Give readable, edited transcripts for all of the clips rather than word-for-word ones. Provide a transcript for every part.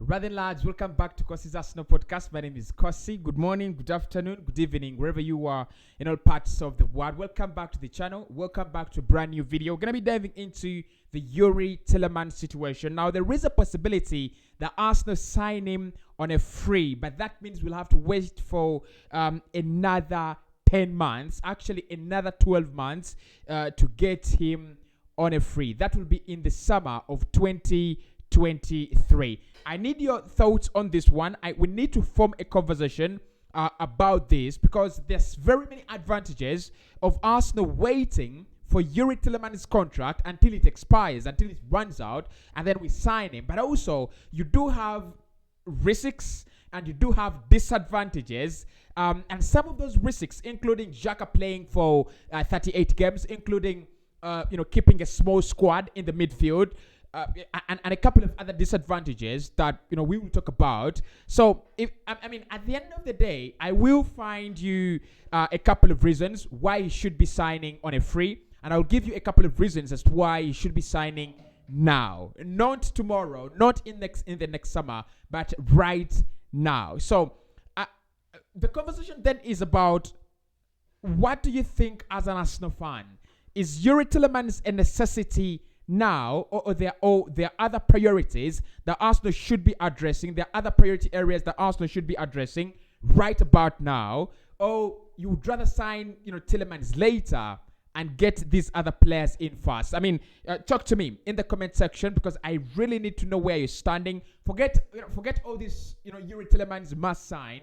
Rather lads, welcome back to Cossy's Arsenal podcast. My name is Cossy. Good morning, good afternoon, good evening, wherever you are in all parts of the world. Welcome back to the channel. Welcome back to a brand new video. We're going to be diving into the Yuri Tielemans situation. Now, there is a possibility that Arsenal sign him on a free, but that means we'll have to wait for another 10 months, actually another 12 months to get him on a free. That will be in the summer of 2023. I need your thoughts on this one. We need to form a conversation about this because there's very many advantages of Arsenal waiting for Yuri Tielemans' contract until it expires, until it runs out, and then we sign him. But also, you do have risks and you do have disadvantages. And some of those risks, including Xhaka playing for 38 games, including keeping a small squad in the midfield, and a couple of other disadvantages that we will talk about. So, at the end of the day, I will find you a couple of reasons why you should be signing on a free, and I'll give you a couple of reasons as to why you should be signing now, not tomorrow, not in the next summer, but right now. So, the conversation then is about what do you think as an Arsenal fan? Is Yuri Tielemans a necessity now, or there are other priorities that Arsenal should be addressing? There are other priority areas that Arsenal should be addressing right about now, or you would rather sign Tielemans later and get these other players in fast? Talk to me in the comment section because I really need to know where you're standing. Forget all this Yuri Tielemans must sign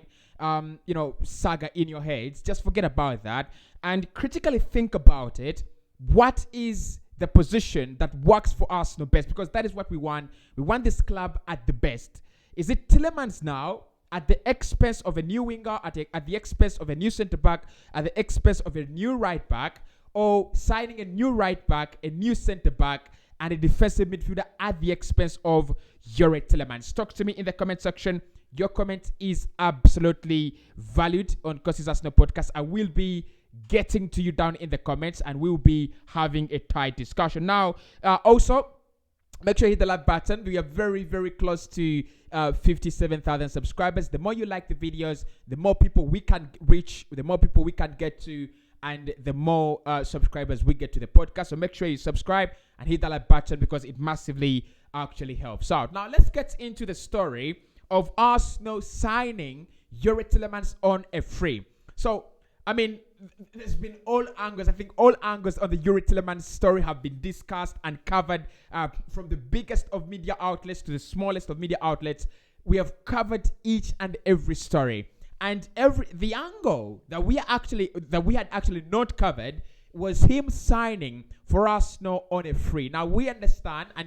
saga in your heads. Just forget about that and critically think about it. What is the position that works for Arsenal best? Because that is what we want. We want this club at the best. Is it Tielemans now at the expense of a new winger, at the expense of a new centre-back, at the expense of a new right-back, or signing a new right-back, a new centre-back, and a defensive midfielder at the expense of Yuri Tielemans? Talk to me in the comment section. Your comment is absolutely valued on Cossy's Arsenal podcast. I will be getting to you down in the comments and we'll be having a tight discussion. Now, also, make sure you hit the like button. We are very, very close to 57,000 subscribers. The more you like the videos, the more people we can reach, the more people we can get to, and the more subscribers we get to the podcast. So make sure you subscribe and hit the like button because it massively actually helps out. Now, let's get into the story of Arsenal signing Yuri Tielemans on a free. So, there's been all angles. I think all angles of the Yuri Tielemans story have been discussed and covered, from the biggest of media outlets to the smallest of media outlets. We have covered each and every story, and the angle that we had actually not covered was him signing for Arsenal on a free. Now we understand, and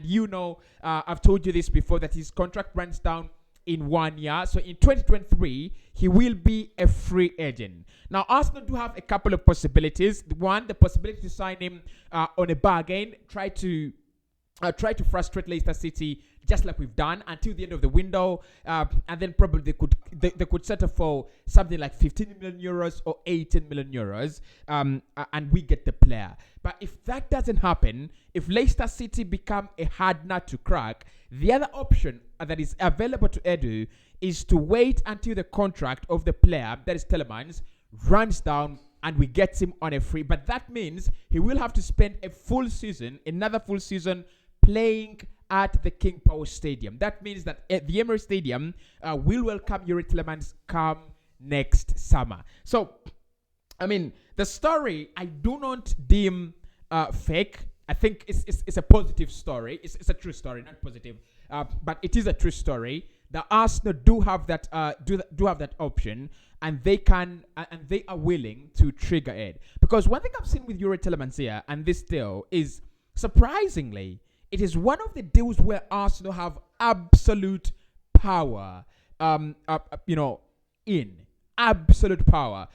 I've told you this before, that his contract runs down in 1 year. So in 2023, he will be a free agent. Now, Arsenal do have a couple of possibilities. One, the possibility to sign him on a bargain, try to frustrate Leicester City, just like we've done, until the end of the window, and then probably they could settle for something like 15 million euros or 18 million euros, and we get the player. But if that doesn't happen, if Leicester City become a hard nut to crack, the other option that is available to Edu is to wait until the contract of the player, that is Tielemans, runs down and we get him on a free. But that means he will have to spend another full season playing at the King Power Stadium. That means that at the Emirates Stadium will welcome Yuri Tielemans come next summer. So, the story I do not deem fake. I think it's a positive story. It's a true story, not positive, but it is a true story. The Arsenal do have that option, and they are willing to trigger it. Because one thing I've seen with Yuri Tielemans here and this deal is, surprisingly, it is one of the deals where Arsenal have absolute power. Absolute power.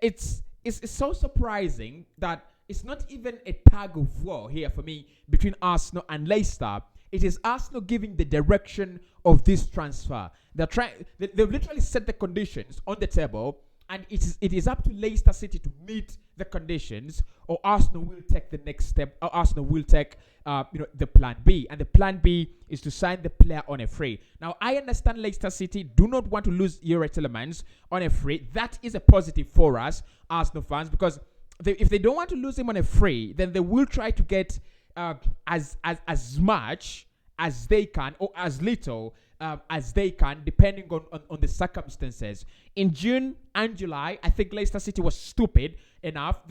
It's so surprising that it's not even a tug of war here for me between Arsenal and Leicester. It is Arsenal giving the direction of this transfer. They've literally set the conditions on the table, and it is up to Leicester City to meet the conditions, or Arsenal will take the next step, or Arsenal will take the plan B. And the plan B is to sign the player on a free. Now, I understand Leicester City do not want to lose Yuri Tielemans on a free. That is a positive for us, Arsenal fans, because if they don't want to lose him on a free, then they will try to get as much as they can, or as little as they can, depending on the circumstances. In June and July, I think Leicester City was stupid enough.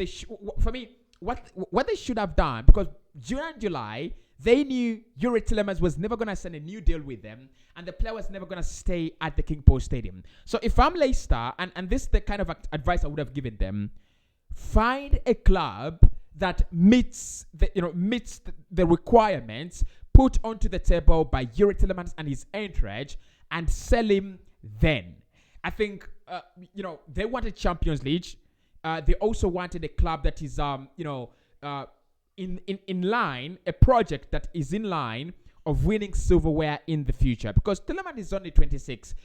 For me, what they should have done, because June and July, they knew Yuri Tielemans was never going to sign a new deal with them, and the player was never going to stay at the King Post Stadium. So if I'm Leicester, and this is the kind of advice I would have given them, find a club that meets the requirements put onto the table by Yuri Tielemans and his entourage, and sell him then. I think they wanted Champions League. They also wanted a club that is in line, a project that is in line of winning silverware in the future. Because Tielemans is only 26.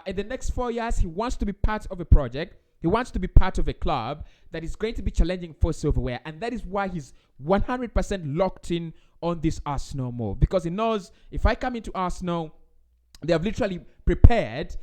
In the next 4 years, he wants to be part of a project. He wants to be part of a club that is going to be challenging for silverware. And that is why he's 100% locked in on this Arsenal move. Because he knows, if I come into Arsenal, they have literally prepared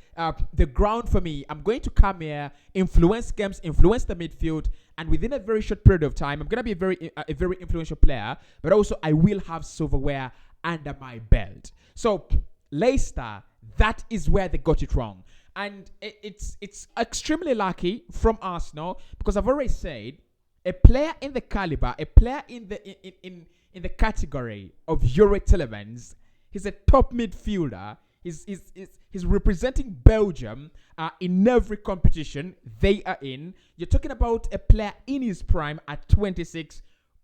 the ground for me. I'm going to come here, influence games, influence the midfield, and within a very short period of time, I'm going to be a very influential player, but also I will have silverware under my belt. So Leicester, that is where they got it wrong. And it's extremely lucky from Arsenal, because I've already said, a player in the caliber, a player in the category of Yuri Tielemans, he's a top midfielder. He's representing Belgium in every competition they are in. You're talking about a player in his prime at 26.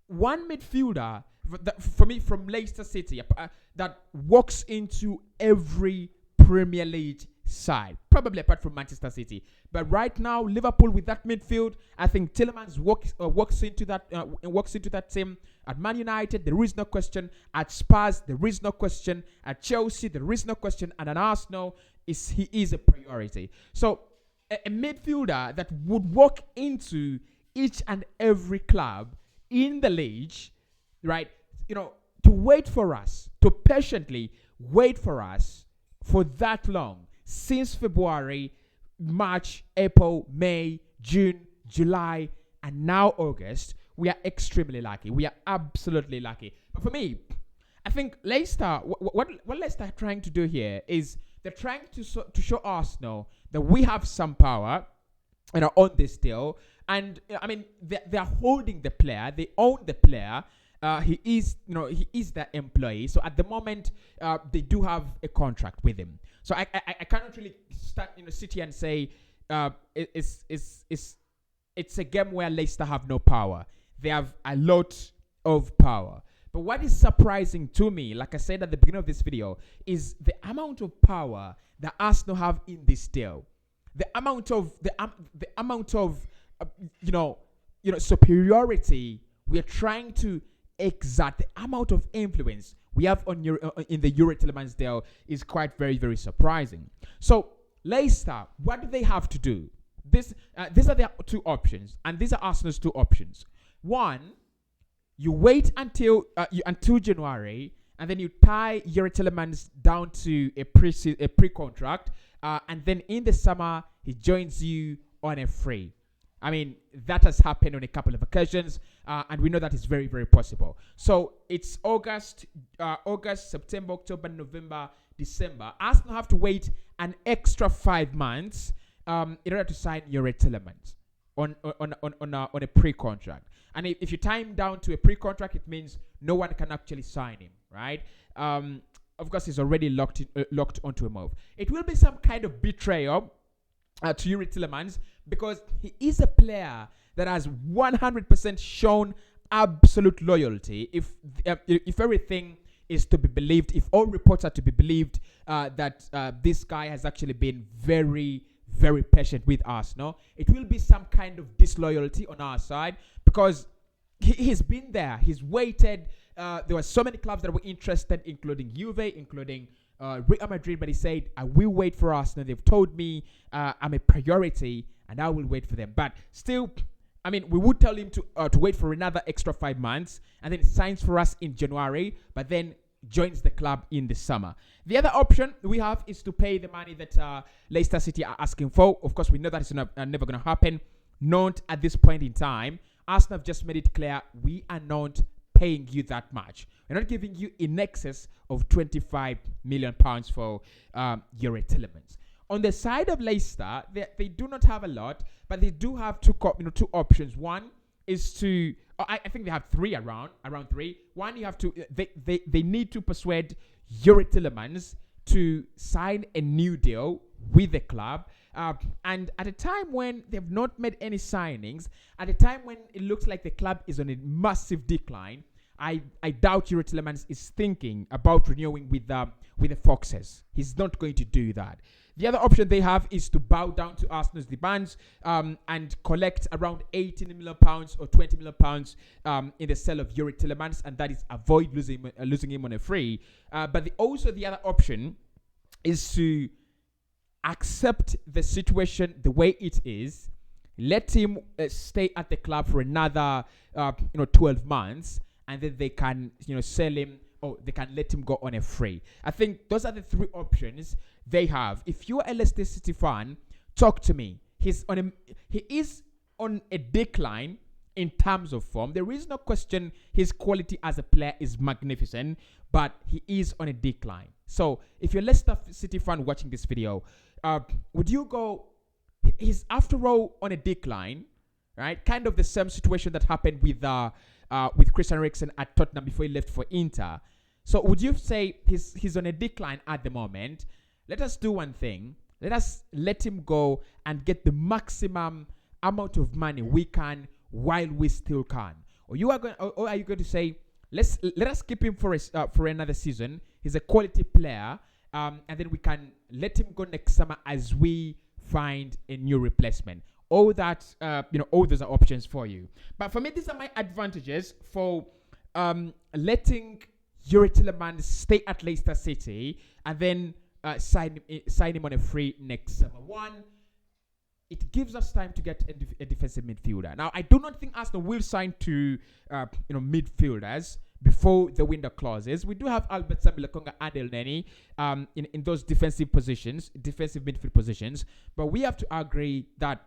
One midfielder, for me, from Leicester City, that walks into every Premier League side, probably apart from Manchester City. But right now, Liverpool with that midfield, I think Tielemans walks into that team. At Man United, there is no question. At Spurs, there is no question. At Chelsea, there is no question. And at Arsenal, he is a priority. So a midfielder that would walk into each and every club in the league, right? To wait for us, to patiently wait for us for that long, since February, March, April, May, June, July, and now August, we are extremely lucky. We are absolutely lucky. But for me, I think Leicester, what Leicester are trying to do here is they're trying to show Arsenal that we have some power on this deal. And I mean, they're holding the player. They own the player. He is their employee. So at the moment, they do have a contract with him. So I cannot really sit here and say it's a game where Leicester have no power. They have a lot of power. But what is surprising to me, like I said at the beginning of this video, is the amount of power that Arsenal have in this deal. The amount of superiority we are trying to exert, the amount of influence we have in the Yuri Tielemans deal is quite very, very surprising. So Leicester, what do they have to do? These are their two options, and these are Arsenal's two options. One, you wait until January, and then you tie Yuri Tielemans down to a pre-contract, and then in the summer he joins you on a free. I mean, that has happened on a couple of occasions, and we know that is very, very possible. So it's August, September, October, November, December. Arsenal have to wait an extra 5 months in order to sign Yuri Tielemans on a pre-contract. And if you tie him down to a pre-contract, it means no one can actually sign him, right? Of course, he's already locked onto a move. It will be some kind of betrayal to Yuri Tielemans, because he is a player that has 100% shown absolute loyalty. If everything is to be believed, if all reports are to be believed, that this guy has actually been very, very patient with Arsenal, it will be some kind of disloyalty on our side, because he's been there, he's waited. There were so many clubs that were interested, including Juve, including Real Madrid, but he said, I will wait for Arsenal. They've told me I'm a priority, and I will wait for them. But still, I mean, we would tell him to wait for another extra 5 months and then signs for us in January, but then joins the club in the summer. The other option we have is to pay the money that Leicester City are asking for. Of course, we know that it's never going to happen. Not at this point in time. Arsenal have just made it clear we are not paying you that much. We're not giving you in excess of £25 million for Yuri Tielemans. On the side of Leicester, they do not have a lot, but they do have two options. One is to, I think they have around three. One, you have to, they need to persuade Yuri Tielemans to sign a new deal with the club. And at a time when they've not made any signings, at a time when it looks like the club is on a massive decline, I doubt Yuri Tielemans is thinking about renewing with the Foxes. He's not going to do that. The other option they have is to bow down to Arsenal's demands and collect around £18 million or £20 million in the sale of Yuri Tielemans, and that is avoid losing him on a free. But the other option is to accept the situation the way it is, let him stay at the club for another 12 months, and then they can sell him, or they can let him go on a free. I think those are the three options they have. If you're a Leicester City fan, talk to me. He is on a decline in terms of form. There is no question his quality as a player is magnificent, but he is on a decline. So if you're a Leicester City fan watching this video, would you go, he's after all on a decline, right? Kind of the same situation that happened with Christian Eriksen at Tottenham before he left for Inter. So would you say he's on a decline at the moment? Let us do one thing. Let us let him go and get the maximum amount of money we can while we still can. Or are you going to say, let us keep him for another season? He's a quality player, and then we can let him go next summer as we find a new replacement. All that, all those are options for you. But for me, these are my advantages for letting Yuri Tielemans stay at Leicester City and then sign him on a free next summer. One, it gives us time to get a defensive midfielder. Now, I do not think Arsenal will sign two midfielders before the window closes. We do have Albert Sambilakonga and El Neni in those defensive midfield positions, but we have to agree that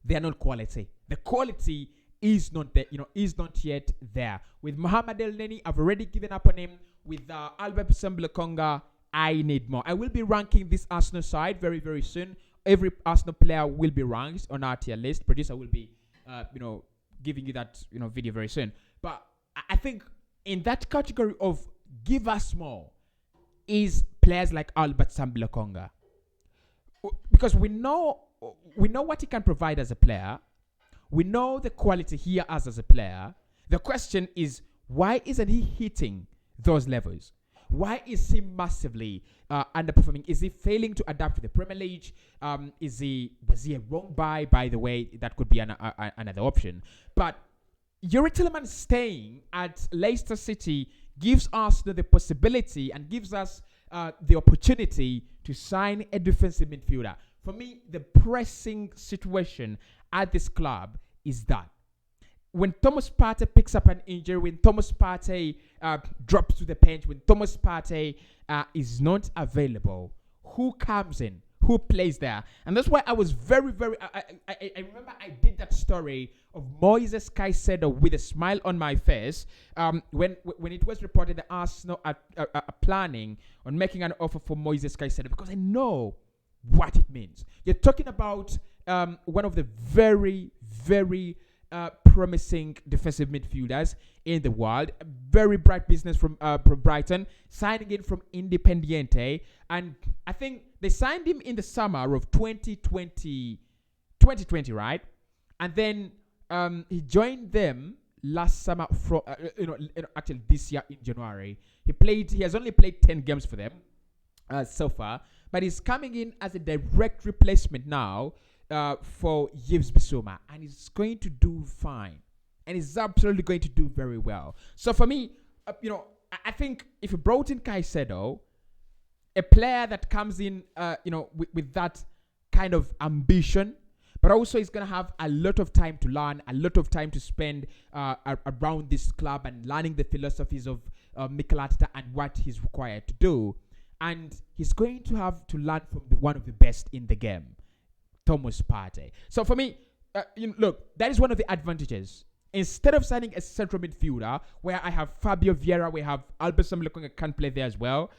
they are not quality. The quality is not there, is not yet there. With Mohamed El Neni, I've already given up on him. With Albert Sambilakonga, I need more. I will be ranking this Arsenal side very, very soon. Every Arsenal player will be ranked on our tier list. Producer will be, giving you that, video very soon. But I think in that category of give us more is players like Albert Sambilakonga, because we know what he can provide as a player. We know the quality he has as a player. The question is, why isn't he hitting those levels? Why is he massively underperforming? Is he failing to adapt to the Premier League? Was he a wrong buy? By the way, that could be another option. But Yuri Tielemans staying at Leicester City gives Arsenal the possibility and gives us the opportunity to sign a defensive midfielder. For me, the pressing situation at this club is that when Thomas Partey picks up an injury, when Thomas Partey drops to the bench, when Thomas Partey is not available, who comes in? Who plays there? And that's why I was very, very... I remember I did that story of Moises Caicedo with a smile on my face when it was reported that Arsenal are planning on making an offer for Moises Caicedo, because I know what it means. You're talking about one of the very, very promising defensive midfielders in the world. Very bright business from Brighton, signing in from Independiente, and I think they signed him in the summer of 2020, right? And then he joined them last summer from actually this year in January. He has only played 10 games for them so far, but he's coming in as a direct replacement now for Yves Bissouma, and he's going to do fine, and he's absolutely going to do very well. So for me, I think if you brought in Caicedo, a player that comes in, with that kind of ambition, but also he's going to have a lot of time to learn, a lot of time to spend around this club and learning the philosophies of Mikel Arteta and what he's required to do. And he's going to have to learn from one of the best in the game, Thomas Partey. So for me, look, that is one of the advantages. Instead of signing a central midfielder where I have Fabio Vieira, we have Alberson Lokonga can play there as well.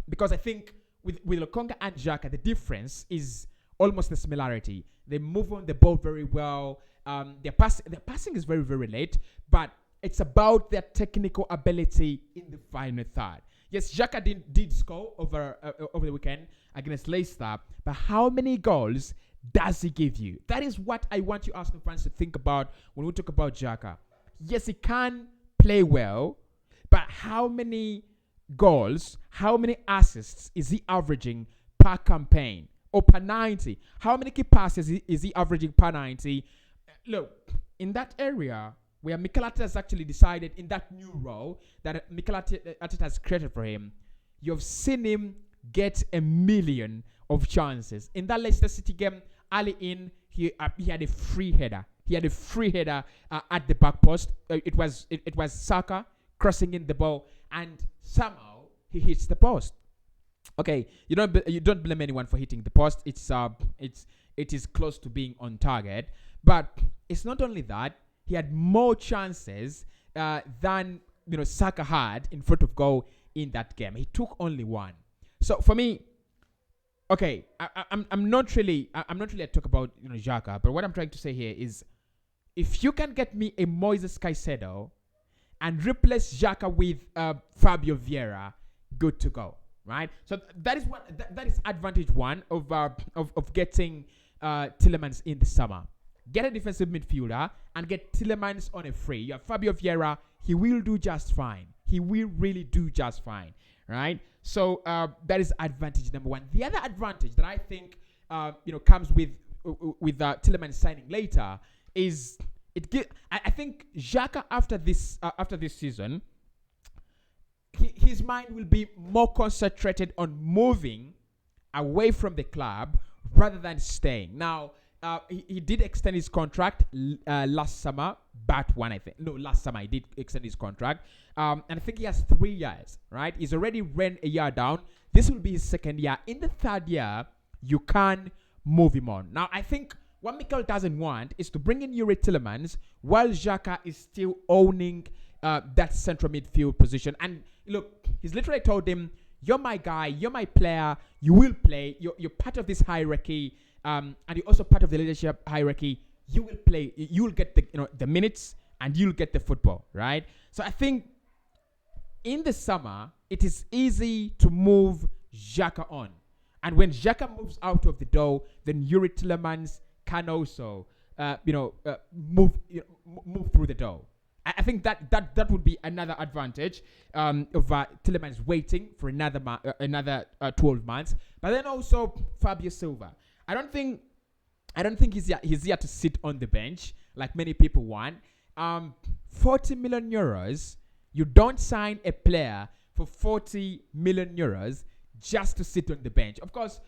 Because I think with Lokonga and Xhaka, the difference is almost the similarity. They move on the ball very well. Their passing is very, very late, but it's about their technical ability in the final third. Yes, Xhaka did score over the weekend against Leicester, but how many goals does he give you? That is what I want you Arsenal fans to think about when we talk about Xhaka. Yes, he can play well, but how many goals, how many assists is he averaging per campaign or per 90? How many key passes is he averaging per 90? Look, in that area where Mikel Arteta has actually decided in that new role that Mikel Arteta has created for him, you've seen him get a million of chances. In that Leicester City game, early in, he had a free header. He had a free header at the back post. It was Saka crossing in the ball, and somehow he hits the post. Okay, you don't blame anyone for hitting the post. It is close to being on target, but it's not only that. He had more chances than Saka had in front of goal in that game. He took only one. So for me, okay, I'm not really a talk about Xhaka, but what I'm trying to say here is, if you can get me a Moises Caicedo and replace Xhaka with Fabio Vieira, good to go, right? So that is advantage one of getting Tielemans in the summer. Get a defensive midfielder and get Tielemans on a free. You have Fabio Vieira. He will do just fine. He will really do just fine, right? So that is advantage number one. The other advantage that I think comes with Tielemans signing later is I think Xhaka after this season, his mind will be more concentrated on moving away from the club rather than staying. Now, he did extend his contract last summer, last summer he did extend his contract. And I think he has 3 years, right? He's already ran a year down. This will be his second year. In the third year, you can move him on. Now, I think what Mikel doesn't want is to bring in Yuri Tielemans while Xhaka is still owning that central midfield position. And look, he's literally told him, you're my guy, you're my player, you will play, you're part of this hierarchy. And you're also part of the leadership hierarchy. You will play. You will get the minutes, and you'll get the football, right? So I think in the summer it is easy to move Xhaka on, and when Xhaka moves out of the door, then Yuri Tielemans can also move through the door. I think that would be another advantage of Tielemans waiting for another 12 months, but then also Fabio Silva. I don't think he's here to sit on the bench like many people want. 40 million euros. You don't sign a player for 40 million euros just to sit on the bench. Of course,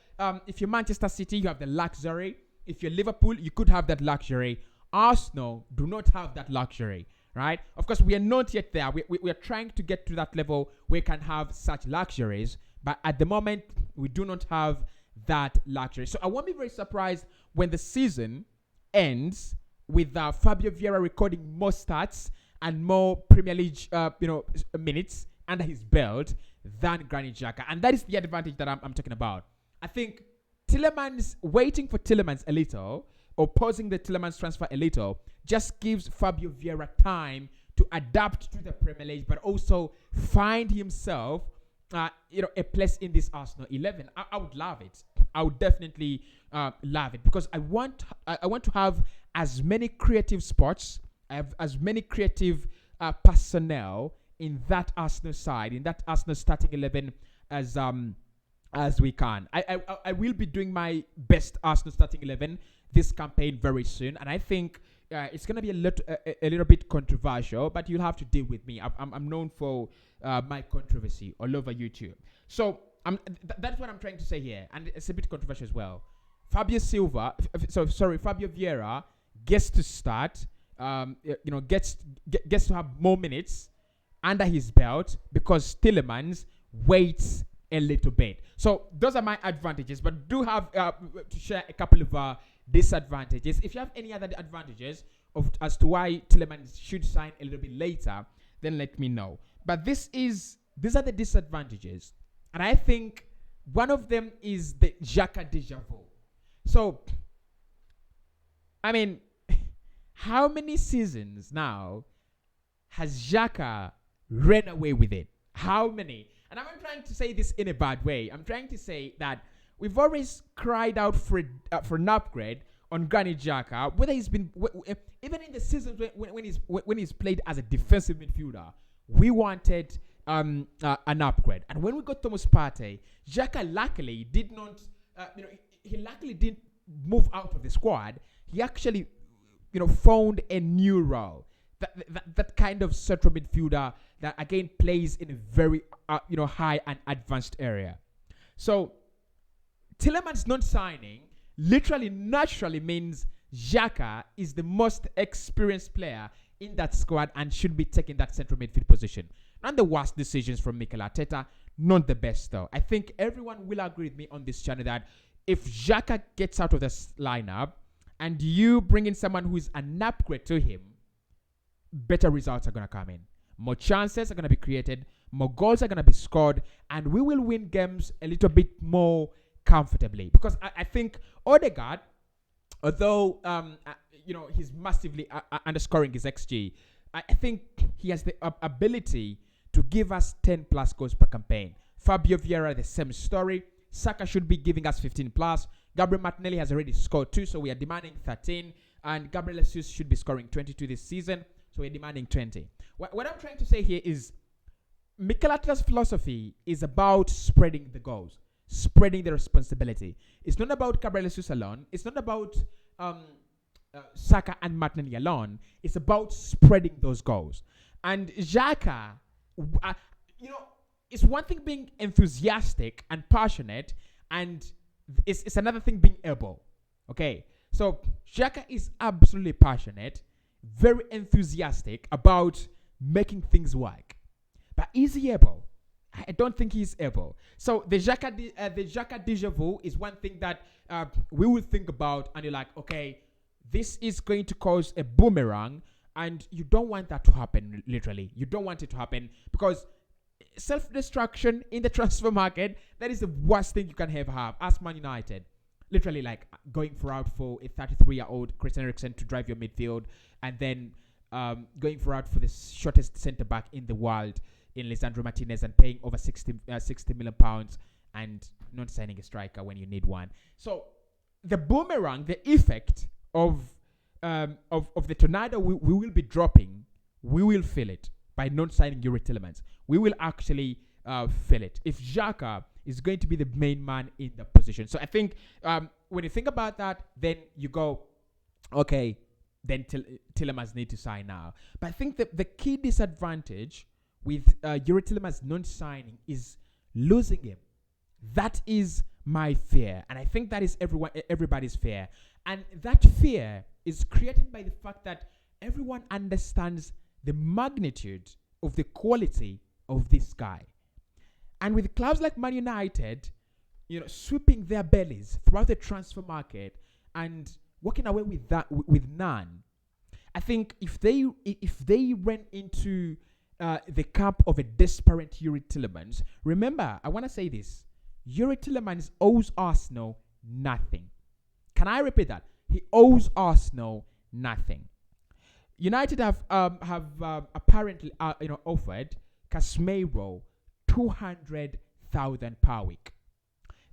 if you're Manchester City, you have the luxury. If you're Liverpool, you could have that luxury. Arsenal do not have that luxury, right? Of course, we are not yet there. We are trying to get to that level where we can have such luxuries. But at the moment, we do not have that luxury. So I won't be very surprised when the season ends with Fabio Vieira recording more stats and more Premier League minutes under his belt than Granit Xhaka. And that is the advantage that I'm talking about. I think waiting for Tielemans a little, or pausing the Tielemans transfer a little, just gives Fabio Vieira time to adapt to the Premier League, but also find himself a place in this Arsenal 11. I would love it. I would definitely love it, because I want to have as many creative spots, I have as many creative personnel in that Arsenal side, in that Arsenal starting 11 as we can. I will be doing my best Arsenal starting 11 this campaign very soon, and I think it's gonna be a little bit controversial, but you'll have to deal with me. I'm known for my controversy all over YouTube. So that's what I'm trying to say here, and it's a bit controversial as well. Fabio Vieira gets to start, gets to have more minutes under his belt because Tielemans waits a little bit. So those are my advantages, but do have to share a couple of disadvantages. If you have any other advantages as to why Tielemans should sign a little bit later, then let me know. But these are the disadvantages, and I think one of them is the Xhaka deja vu. So, I mean, how many seasons now has Xhaka ran away with it? How many? And I'm not trying to say this in a bad way. I'm trying to say that we've always cried out for an upgrade on Granit Xhaka, whether he's been even in the seasons when he's played as a defensive midfielder, we wanted an upgrade. And when we got Thomas Partey, Xhaka luckily did not, he luckily didn't move out of the squad. He actually, found a new role. That kind of central midfielder that again plays in a very high and advanced area. So Tielemans not signing literally naturally means Xhaka is the most experienced player in that squad and should be taking that central midfield position. Not the worst decisions from Mikel Arteta, not the best though. I think everyone will agree with me on this channel that if Xhaka gets out of this lineup and you bring in someone who is an upgrade to him, better results are going to come in. More chances are going to be created, more goals are going to be scored, and we will win games a little bit more comfortably. Because I think Odegaard, although he's massively underscoring his XG, I think he has the ability to give us 10 plus goals per campaign. Fabio Vieira, the same story. Saka should be giving us 15 plus. Gabriel Martinelli has already scored 2, so we are demanding 13. And Gabriel Jesus should be scoring 22 this season, so we're demanding 20. What I'm trying to say here is Mikel Arteta's philosophy is about spreading the goals, spreading the responsibility. It's not about Gabriel Jesus alone. It's not about Saka and Martinelli alone. It's about spreading those goals. And Xhaka, it's one thing being enthusiastic and passionate, and it's another thing being able. Okay, so Xhaka is absolutely passionate, very enthusiastic about making things work. But is he able? I don't think he's able. So the Xhaka deja vu is one thing that we will think about, and you're like, okay, this is going to cause a boomerang, and you don't want that to happen, literally. You don't want it to happen because self-destruction in the transfer market, that is the worst thing you can ever have. Ask Man United. Literally, like going for a 33-year-old Christian Eriksen to drive your midfield, and then going for the shortest centre-back in the world in Lisandro Martinez and paying over 60 million pounds and not signing a striker when you need one. So the boomerang, the effect of the tornado we will be dropping, we will feel it by not signing Yuri Tielemans. We will actually feel it if Xhaka is going to be the main man in the position. So I think when you think about that, then you go, okay, then Tielemans need to sign now. But I think that the key disadvantage with Yuri Tielemans not signing is losing him. That is my fear, and I think that is everybody's fear. And that fear is created by the fact that everyone understands the magnitude of the quality of this guy. And with clubs like Man United, sweeping their bellies throughout the transfer market and walking away with none, I think if they ran into the camp of a desperate Yuri Tielemans, remember, I want to say this: Yuri Tielemans owes Arsenal nothing. Can I repeat that? He owes Arsenal nothing. United have apparently offered Casemiro 200,000 per week.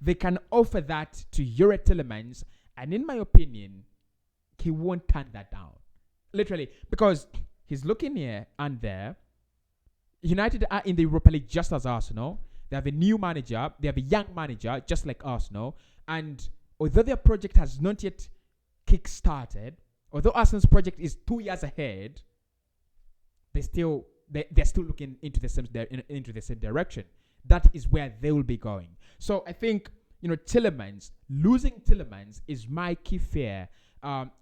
They can offer that to Yuri Tielemans, and in my opinion, he won't turn that down. Literally, because he's looking here and there. United are in the Europa League just as Arsenal. They have a new manager. They have a young manager just like Arsenal. And although their project has not yet kick-started, although Arsenal's project is 2 years ahead, they're still looking into the same direction. That is where they will be going. So I think Tielemans, losing Tielemans is my key fear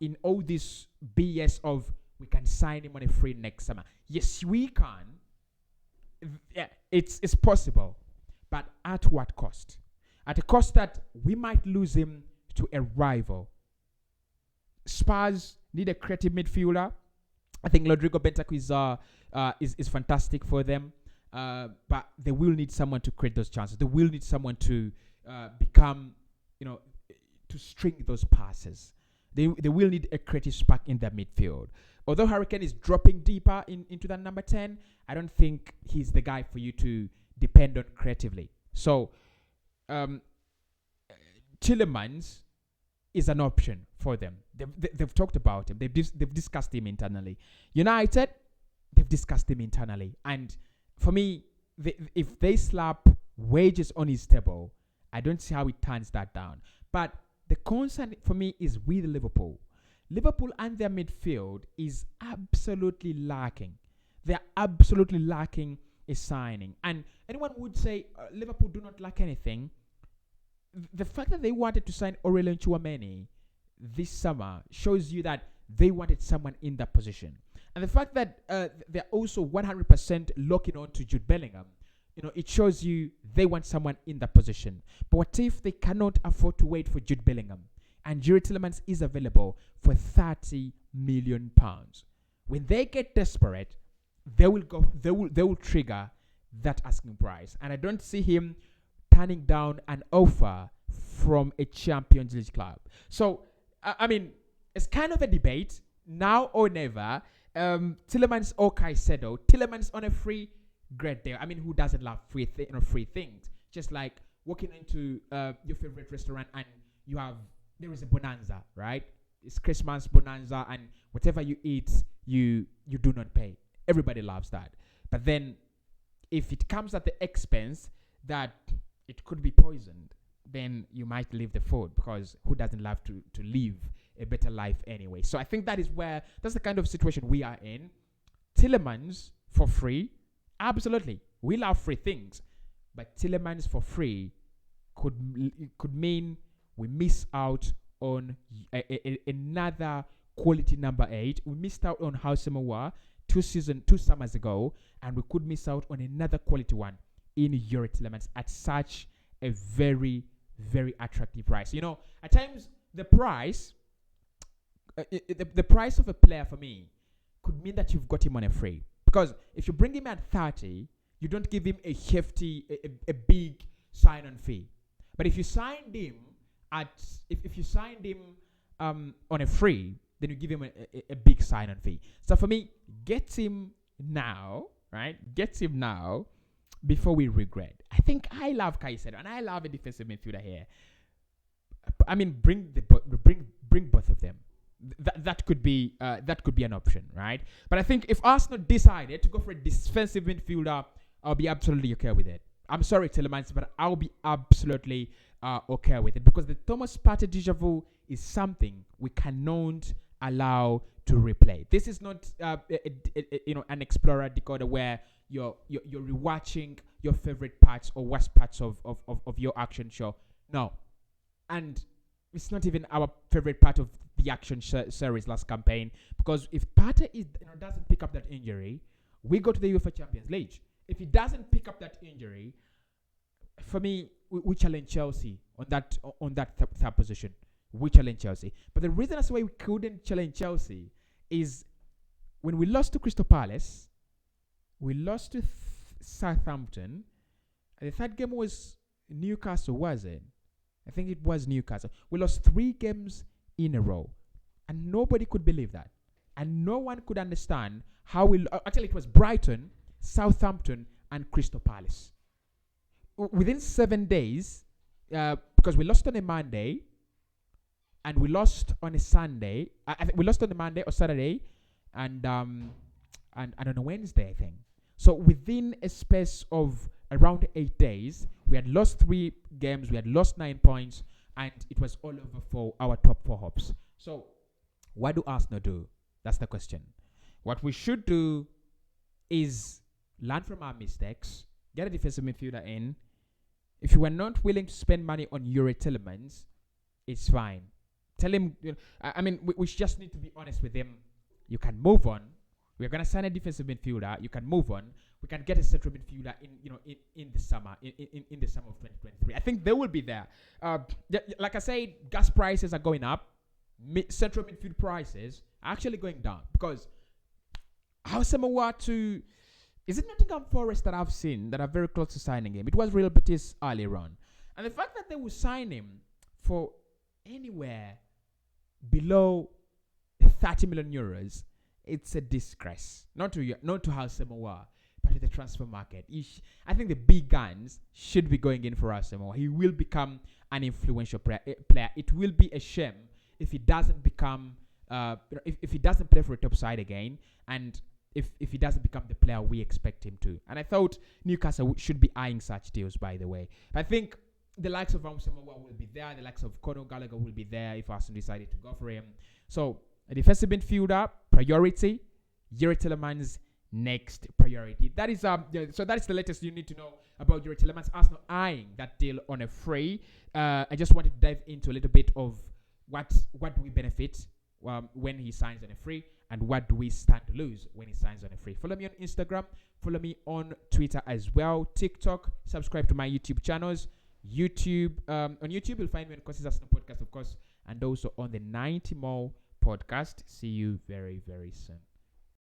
in all this BS of we can sign him on a free next summer. Yes, we can. Yeah, it's possible. But at what cost? At a cost that we might lose him to a rival. Spurs need a creative midfielder. I think Rodrigo Bentancur is fantastic for them. But they will need someone to create those chances. They will need someone to become, to string those passes. They will need a creative spark in their midfield. Although Hurricane is dropping deeper into that number 10, I don't think he's the guy for you to depend on creatively. So, Tielemans is an option for them. They've talked about him. They've discussed him internally. United, they've discussed him internally. And for me, if they slap wages on his table, I don't see how he turns that down. But the concern for me is with Liverpool. Liverpool and their midfield is absolutely lacking. They're absolutely lacking a signing. And anyone would say Liverpool do not lack anything. The fact that they wanted to sign Aurelien Tchouameni this summer shows you that they wanted someone in that position. And the fact that they're also 100% locking on to Jude Bellingham, it shows you they want someone in that position. But what if they cannot afford to wait for Jude Bellingham and Yuri Tielemans is available for £30 million? When they get desperate, they will trigger that asking price. And I don't see him turning down an offer from a Champions League club. So, it's kind of a debate, now or never. Tielemans or Caicedo. Tielemans on a free, great deal. Who doesn't love free things? Just like walking into your favorite restaurant and there is a bonanza, right? It's Christmas bonanza, and whatever you eat, you do not pay. Everybody loves that. But then, if it comes at the expense that it could be poisoned, then you might leave the food, because who doesn't love to live a better life anyway? So I think that's the kind of situation we are in. Tielemans for free, absolutely. We love free things, but Tielemans for free could mean we miss out on another quality number 8. We missed out on Hausemowa 2 summers ago, and we could miss out on another quality one in Yuri Tielemans at such a very, very attractive price. At times the price of a player for me could mean that you've got him on a free, because if you bring him at 30, you don't give him a hefty, a big sign-on fee. But if you signed him on a free, then you give him a big sign-on fee. So for me, get him now, right? Get him now before we regret. I think I love Caicedo and I love a defensive midfielder here. Bring both of them. That could be an option, right? But I think if Arsenal decided to go for a defensive midfielder, I'll be absolutely okay with it. I'm sorry, Tielemans, but I'll be absolutely okay with it, because the Thomas Partey deja vu is something we cannot allow to replay. This is not an Explorer decoder where you're rewatching your favorite parts or worst parts of your action show. No, and it's not even our favorite part of the action series last campaign, because if Partey doesn't pick up that injury, we go to the UEFA Champions League. If he doesn't pick up that injury, for me, we challenge Chelsea on that third position. We challenge Chelsea. But the reason as why we couldn't challenge Chelsea is when we lost to Crystal Palace, we lost to Southampton. The third game was Newcastle, was it? I think it was Newcastle. We lost 3 games in a row. And nobody could believe that. And no one could understand how actually, it was Brighton, Southampton, and Crystal Palace. Within 7 days, because we lost on a Monday, and we lost on a Sunday. I think we lost on a Monday or Saturday, and on a Wednesday, I think. So within a space of around 8 days, we had lost 3 games, we had lost 9 points, and it was all over for our top 4 hopes. So what do Arsenal do? That's the question. What we should do is learn from our mistakes, get a defensive midfielder in, If you are not willing to spend money on Yuri Tielemans, it's fine. Tell him, we just need to be honest with him. You can move on. We're gonna sign a defensive midfielder. You can move on. We can get a central midfielder in the summer in the summer of 2023. I think they will be there. Like I said, gas prices are going up. Central midfield prices are actually going down because how similar to is it Nottingham Forest that I've seen that are very close to signing him? It was Real Betis earlier on, and the fact that they will sign him for anywhere below 30 million euros, it's a disgrace. Not to House Samoa, but to the transfer market. I think the big guns should be going in for House Samoa. He will become an influential player. It will be a shame if he doesn't become, if he doesn't play for a top side again, and if he doesn't become the player we expect him to. And I thought Newcastle should be eyeing such deals, by the way. I think the likes of Samoa will be there. The likes of Conor Gallagher will be there if Arsenal decided to go for him. So a defensive midfielder, priority. Yuri Tielemans, next priority. That is so that's the latest you need to know about Yuri Tielemans. Arsenal eyeing that deal on a free. I just wanted to dive into a little bit of what do we benefit when he signs on a free, and what do we stand to lose when he signs on a free. Follow me on Instagram. Follow me on Twitter as well. TikTok. Subscribe to my YouTube channels. On YouTube, you'll find me on Cossy Podcast, of course, and also on the 90 More podcast. See you very, very soon.